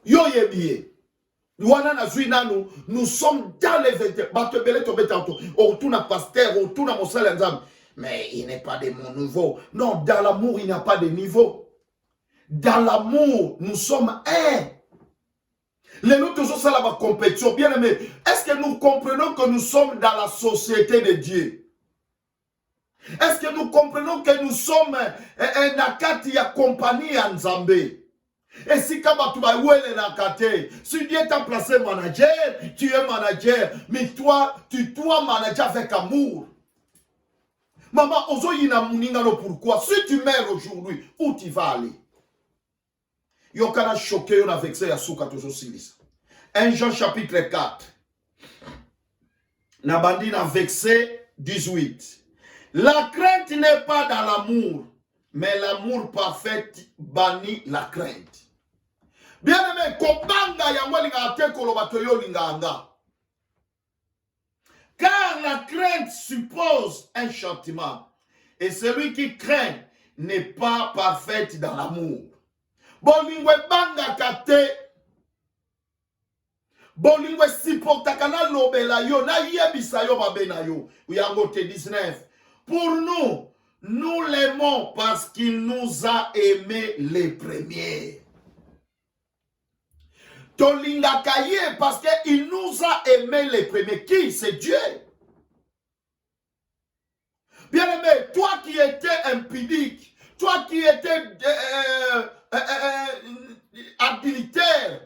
Yo yebiye. Nous sommes dans les vêtements. Mais il n'est pas de mon niveau. Non, dans l'amour, il n'y a pas de niveau. Dans l'amour, nous sommes un. Les nôtres sont ça la compétition. Bien aimé, est-ce que nous comprenons que nous sommes dans la société de Dieu? Est-ce que nous comprenons que nous sommes un akati ya compagnie en Zambé? Et si Dieu t'a placé manager, tu es manager, mais toi, tu dois manager avec amour. Maman, pourquoi? Si tu meurs aujourd'hui, où tu vas aller? Yokana choqué, on a vexé à Souka toujours Silis. 1 Jean chapitre 4. Nabandi n'a vexé 18. La crainte n'est pas dans l'amour, Mais l'amour parfait bannit la crainte. Bien aimé, kobanga yango linga te koloba to yo linganga. Car la crainte suppose un châtiment. Et celui qui craint n'est pas parfait dans l'amour. Bolingwe banga kate. Bolingwe sipotaka na lobela yo na yebisa yo babena yo. Uyango te 19. Pour nous, nous l'aimons parce qu'il nous a aimés les premiers. Tolinga kaye parce qu'il nous a aimés les premiers. Qui? C'est Dieu. Bien-aimé, toi qui étais impudique, toi qui étais adultère,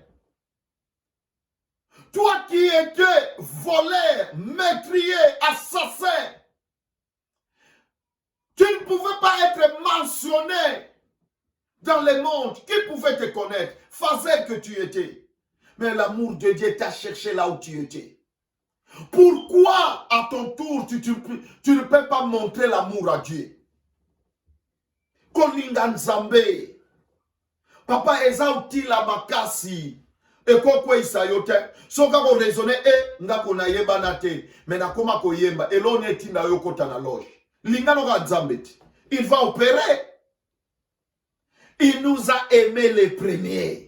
toi qui étais voleur, meurtrier, assassin, tu ne pouvais pas être mentionné dans le monde. Qui pouvait te connaître? Faisait que tu étais. Mais l'amour de Dieu t'a cherché là où tu étais. Pourquoi à ton tour tu ne peux pas montrer l'amour à Dieu? Kolinga nzambe. Papa ezauti la makasi. Et quoi isayote? Soka ko raisonner nga kona yeba na te. Mais na koma ko yemba elone etinda yo kota na loge. Lingano ka nzambe. Il va opérer. Il nous a aimés les premiers.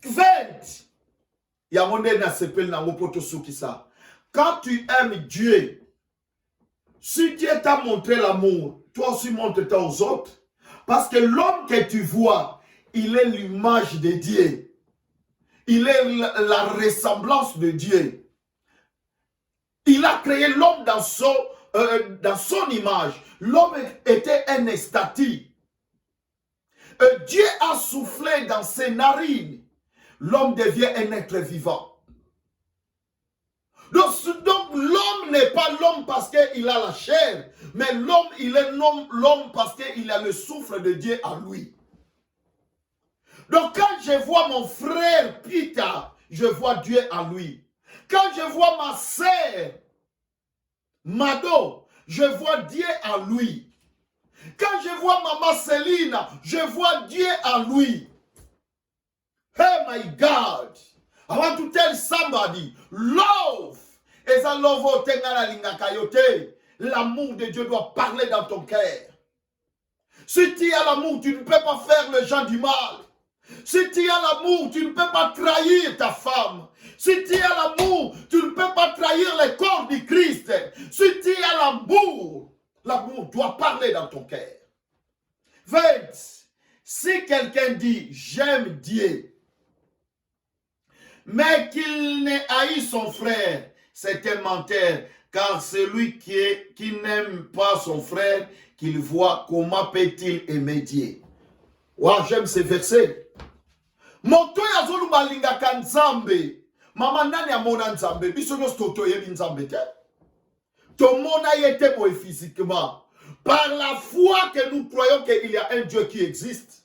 20. Quand tu aimes Dieu, si Dieu t'a montré l'amour, toi aussi montre-toi aux autres. Parce que l'homme que tu vois, il est l'image de Dieu. Il est la ressemblance de Dieu. Il a créé l'homme dans son image. L'homme était un statue. Dieu a soufflé dans ses narines. L'homme devient un être vivant. Donc l'homme n'est pas l'homme parce qu'il a la chair, mais l'homme, il est l'homme parce qu'il a le souffle de Dieu en lui. Donc quand je vois mon frère Peter, je vois Dieu en lui. Quand je vois ma sœur Mado, je vois Dieu en lui. Quand je vois maman Céline, je vois Dieu en lui. Oh my God. I want to tell somebody, love is a love. L'amour de Dieu doit parler dans ton cœur. Si tu as l'amour, tu ne peux pas faire les gens du mal. Si tu as l'amour, tu ne peux pas trahir ta femme. Si tu as l'amour, tu ne peux pas trahir le corps du Christ. Si tu as l'amour, l'amour doit parler dans ton cœur. 20. Si quelqu'un dit, j'aime Dieu, mais qu'il n'ait haï son frère, c'est un menteur. Car celui qui n'aime pas son frère, qu'il voit, comment peut-il aimer Dieu? Wow, j'aime ces versets. Moto ya zolu balinga kanzambe. Mama nani amona nzambe? Biso no stoto yebi nzambe te. Tomona yete boy physiquement. Par la foi que nous croyons qu'il y a un Dieu qui existe.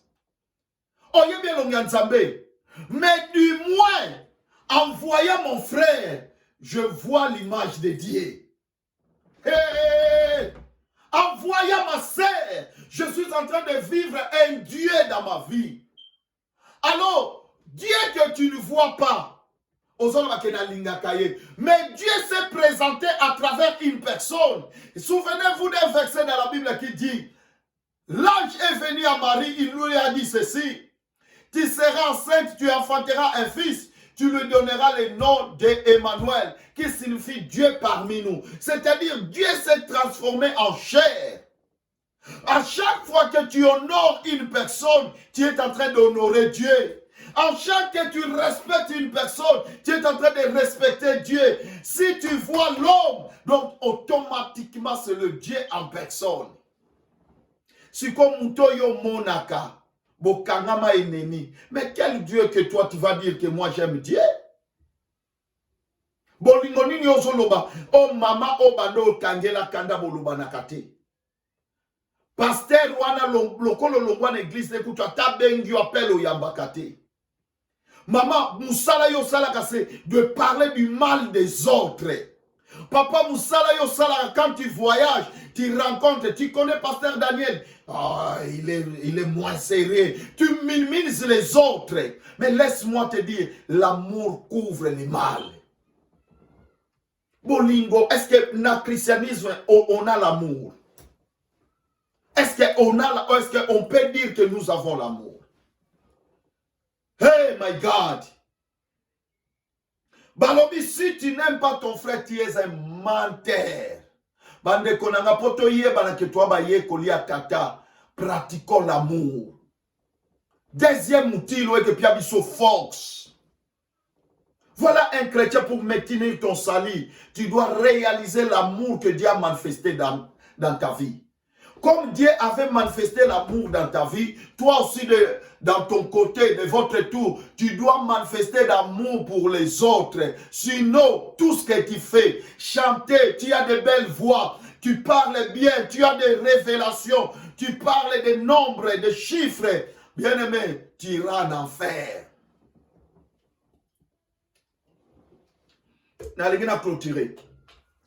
Oye bien longa nzambe. Mais du moins, en voyant mon frère, je vois l'image de Dieu. Hey! En voyant ma sœur, je suis en train de vivre un Dieu dans ma vie. Alors, Dieu que tu ne vois pas, mais Dieu s'est présenté à travers une personne. Souvenez-vous d'un verset dans la Bible qui dit, l'ange est venu à Marie, il lui a dit ceci, tu seras enceinte, tu enfanteras un fils, tu lui donneras le nom d'Emmanuel, qui signifie Dieu parmi nous. C'est-à-dire, Dieu s'est transformé en chair. À chaque fois que tu honores une personne, tu es en train d'honorer Dieu. À chaque fois que tu respectes une personne, tu es en train de respecter Dieu. Si tu vois l'homme, donc automatiquement c'est le Dieu en personne. Si comme Mutoyo Monaka, Bokangama ennemi. Mais quel Dieu que toi tu vas dire que moi j'aime Dieu? Bolingoni yozoloba, oh mama oh bando kangela kanda boluba nakate. Pasteur wana lokolo longwa église écoute tabengi appel au yambakate. Maman musala yo sala kase de parler du mal des autres. Papa musala yo sala quand tu voyages, tu rencontres, tu connais pasteur Daniel. Ah, il est moins serré. Tu minimises les autres. Mais laisse-moi te dire, l'amour couvre le mal. Bolingo, est-ce que dans le christianisme, on a l'amour? Est-ce qu'on peut dire que nous avons l'amour? Hey, my God! Balobi, si tu n'aimes pas ton frère, tu es un menteur. Bande konanga poto yebana ke toi ba ye kolia tata. Pratiquons l'amour. Deuxième outil, que Pierre Bisso force. Voilà un chrétien pour maintenir ton salut. Tu dois réaliser l'amour que Dieu a manifesté dans ta vie. Comme Dieu avait manifesté l'amour dans ta vie, toi aussi, dans ton côté, de votre tour, tu dois manifester l'amour pour les autres. Sinon, tout ce que tu fais, chanter, tu as de belles voix, tu parles bien, tu as des révélations, tu parles de nombres, de chiffres. Bien-aimé, tu iras en enfer. N'a clôturé.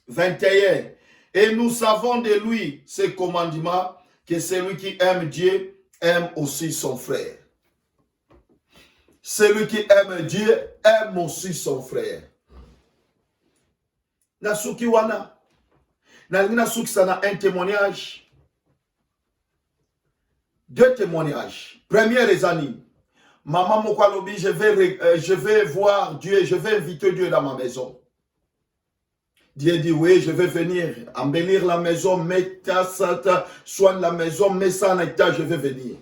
21. Et nous savons de lui, ce commandement, que celui qui aime Dieu aime aussi son frère. Celui qui aime Dieu aime aussi son frère. Nasuki wana. Nasuki sana un témoignage. Deux témoignages. Premier, les amis. Maman Mokwalobi, je vais voir Dieu, je vais inviter Dieu dans ma maison. Dieu dit, oui, je vais venir embellir la maison, soigne la maison, mets ça en état, je vais venir.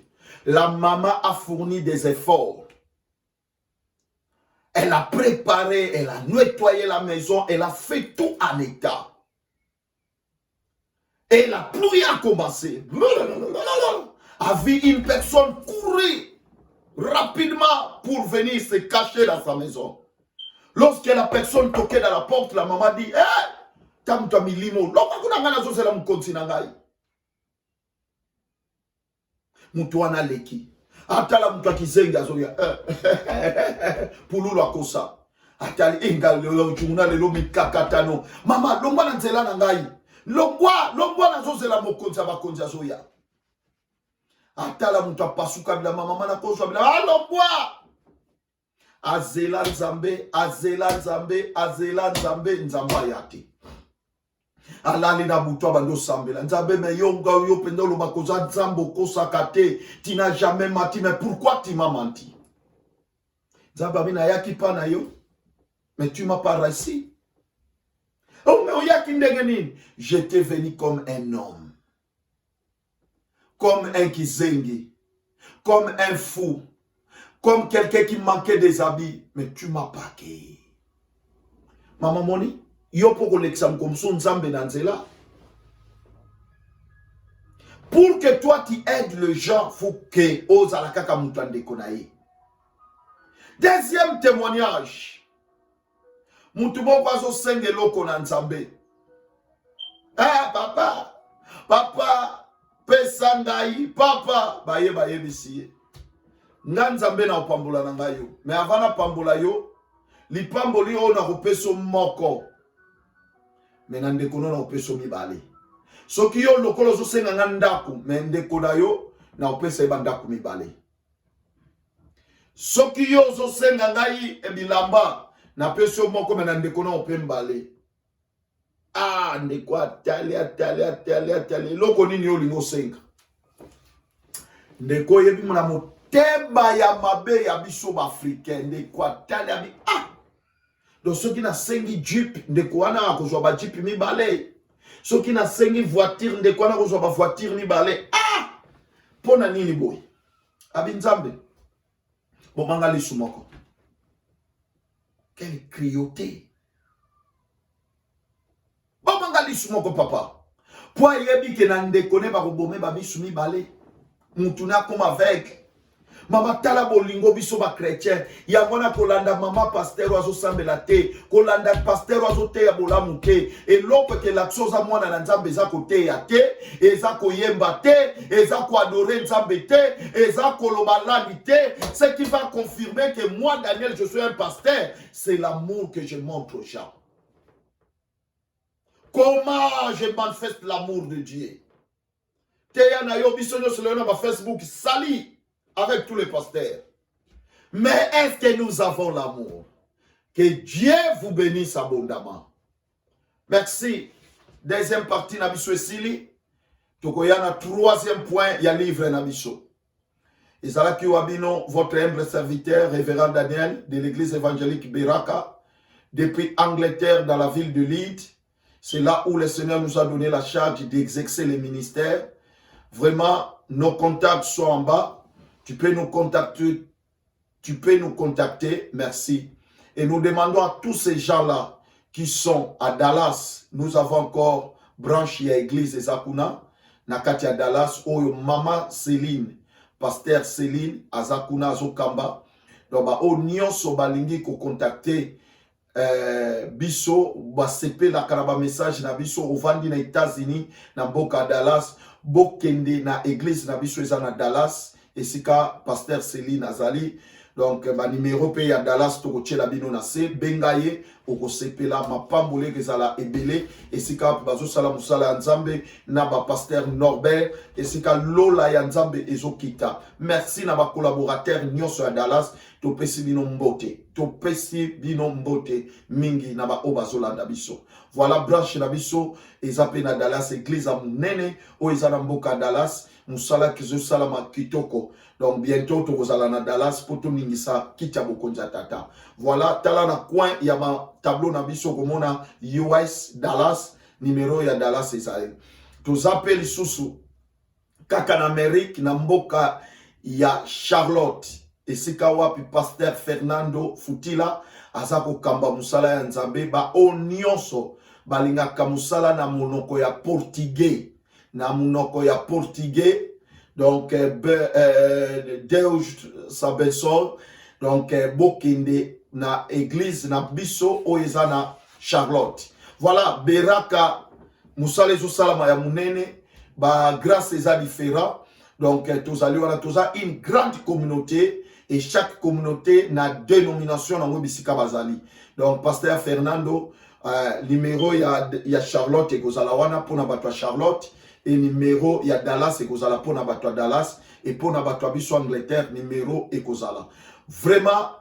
La maman a fourni des efforts. Elle a préparé, elle a nettoyé la maison, elle a fait tout en état. Et la pluie a commencé. A vu une personne courir rapidement pour venir se cacher dans sa maison. Lorsque la personne toquait dans la porte, la maman dit, hé, tamta milimo, lokakuna zo sela mkonsi nangai. Mutu wana leki. Atala mutu akizenga zo ya. Pululu akosa. Atali inga lelo chunguna lelo mikakatano. Mama, longwa na nzela nangai. Longwa na zo sela mkonsi abakonzi zo ya. Atala mutu apasuka bila mama na kosa bila. Ah, longwa! Azela Nzambe, Azela Nzambe, Azela Nzambe, Nzamba yate. Alali na buto abando sambela. Nzambe me yonga yo pendolo bakoza Nzambo kosa kate. Tu n'as jamais menti, mais pourquoi tu m'as menti? Nzambe amina yaki pa na yo, mais tu m'as pas réussi. Oh, mais oyaki ndengenine. J'étais venu comme un homme. Comme un kizengi. Comme un fou. Comme quelqu'un qui manquait des habits, mais tu m'as paqué. Maman Moni, yo poko l'exam comme son Nzambe nanzela. Pour que toi tu aides les gens, faut que ose la kaka mutande konaye. Deuxième témoignage. Mutubo kwazo senge loko na Nzambe. Ah papa, pesangai, papa, baye bisiye. Nzambe na opambola na ngayo. Mais avant na pambola yo, li pamboli o na kopeso moko. Mais na ndeko na kopeso mibale. Soki yo lokolo zo senga ngandaku, mais ndeko na yo na opesa bandaku mibale. Soki yo zo senga ngai ebilamba, na peso moko mais na ndeko na opembale. Ah, ndeko atali. Loko nini yo lingo senga. Ndeko yebi mona Temba ya mabe ya biso africain de kwa tali abi donc ceux qui na sengi jeep de kwa na akozwa ba jeep mi balé ceux qui na sengi voiture de kwa na akozwa ba voiture mi balé pona nini boy abi Nzambe bon mangali sumoko quelle cruauté bon mangali sumoko papa po yebi ke na ndeko ne ba ko bomé ba biso mi balé mutuna comme avec Mama tala bolingo biso ba chrétien yangona kolanda mama pasteur wazo sambela te kolanda pasteur wazo te ya bolamu te et l'autre que l'action za mwana na Nzambe za kote ya te eza koyemba te eza ko adorer Nzambe te eza kolobalani te ce qui va confirmer que moi Daniel je suis un pasteur c'est l'amour que je montre aux gens. Comment je manifeste l'amour de Dieu? Teya na yo biso nyonso lelo na Facebook sali avec tous les pasteurs. Mais est-ce que nous avons l'amour? Que Dieu vous bénisse abondamment. Merci. Deuxième partie na biso esili. Tokoya na troisième point ya livre na biso. Ezalaki wabino votre humble serviteur révérend Daniel de l'église évangélique Beraka depuis Angleterre dans la ville de Leeds. C'est là où le Seigneur nous a donné la charge d'exercer les ministères. Vraiment, nos contacts sont en bas. Tu peux nous contacter. Merci. Et nous demandons à tous ces gens-là qui sont à Dallas. Nous avons encore branche à l'église Ezakuna. Nakati à Dallas. Oyo Mama Céline. Pasteur Céline. Azakuna Azokamba. Donc, au nyonso balingi ko contacter. Biso basepe la karaba message na biso ovandi na États-Unis na mboka Dallas bokende na église na biso eza na Dallas esika pasteur Céline azali donc ba numéro pe ya Dallas to kotiela bino na se bengaye okosepela mapambole kezala ebele esika bazo sala musala ya Nzambe na ba pasteur Norbert esika lola ya Nzambe ezokita. Merci na ba collaborateur nyonso ya Dallas. Topesi bino mbote mingi na ba obazolanda biso. Voilà branche na biso ezape na Dallas église a munene o ezana mboka Dallas musala kizo sala makitoko. Donc bientôt tokozala na Dallas poto ningisa kitya bokonja tata. Voilà tala na coin ya ma tableau na biso komona US Dallas numéro ya Dallas ezali. Tozape lisusu kaka na Amérique na mboka ya Charlotte. Esika wapi pasteur Fernando Futila azako kamba musala ya Nzambe ba onyonso balingaka musala na monoko ya portugais donc Deus Sabesol donc bokende na église na biso oeza na Charlotte. Voilà Beraka musala ezo salama ya munene ba grâce eza différent donc tozali wana toza une grande communauté. Et chaque communauté n'a dénomination dans Bisika Bazali. Donc, pasteur Fernando, numéro, il y a Charlotte et Gozalawana pour Nabatwa Charlotte. Et numéro, il y a Dallas et Gozala pour Nabatwa Dallas. Et pour Nabatwa Biso Angleterre, numéro et Gozala. Vraiment,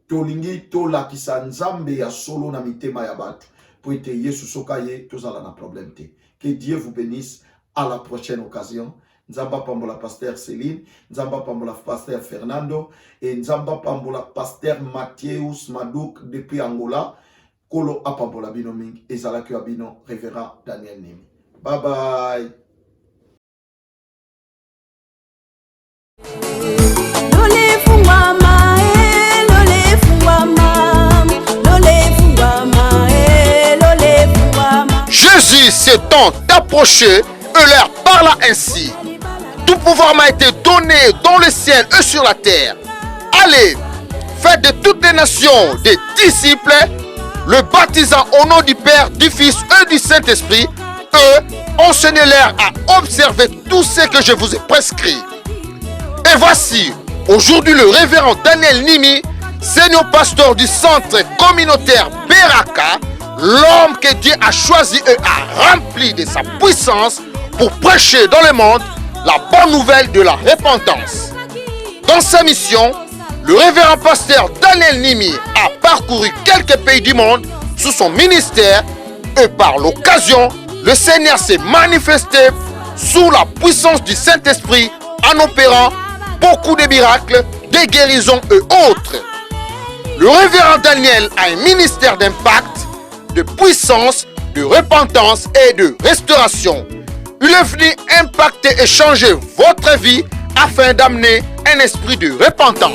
Tolingi, Tola Kisanzambe, ya solo na mitema ya batu. Pour être Yesu Sokaye, Tozala na problème. Que Dieu vous bénisse. À la prochaine occasion. Nzamba pambola pasteur Céline, Nzamba pambola pasteur Fernando et Nzamba pambola pasteur Mattheus Madouk depuis Angola. Kolo apambola bino ming ezalaki abino révérend Daniel Nimi. Bye bye. Jésus s'étant approché et leur parla ainsi. Tout pouvoir m'a été donné dans le ciel et sur la terre. Allez, faites de toutes les nations des disciples, le baptisant au nom du Père, du Fils et du Saint-Esprit, et enseignez-leur à observer tout ce que je vous ai prescrit. Et voici, aujourd'hui le révérend Daniel Nimi, seigneur pasteur du centre communautaire Beraka, l'homme que Dieu a choisi et a rempli de sa puissance pour prêcher dans le monde la bonne nouvelle de la repentance. Dans sa mission, le révérend pasteur Daniel Nimi a parcouru quelques pays du monde sous son ministère et par l'occasion, le Seigneur s'est manifesté sous la puissance du Saint-Esprit en opérant beaucoup de miracles, de guérisons et autres. Le révérend Daniel a un ministère d'impact, de puissance, de repentance et de restauration. Il est venu impacter et changer votre vie afin d'amener un esprit de repentance.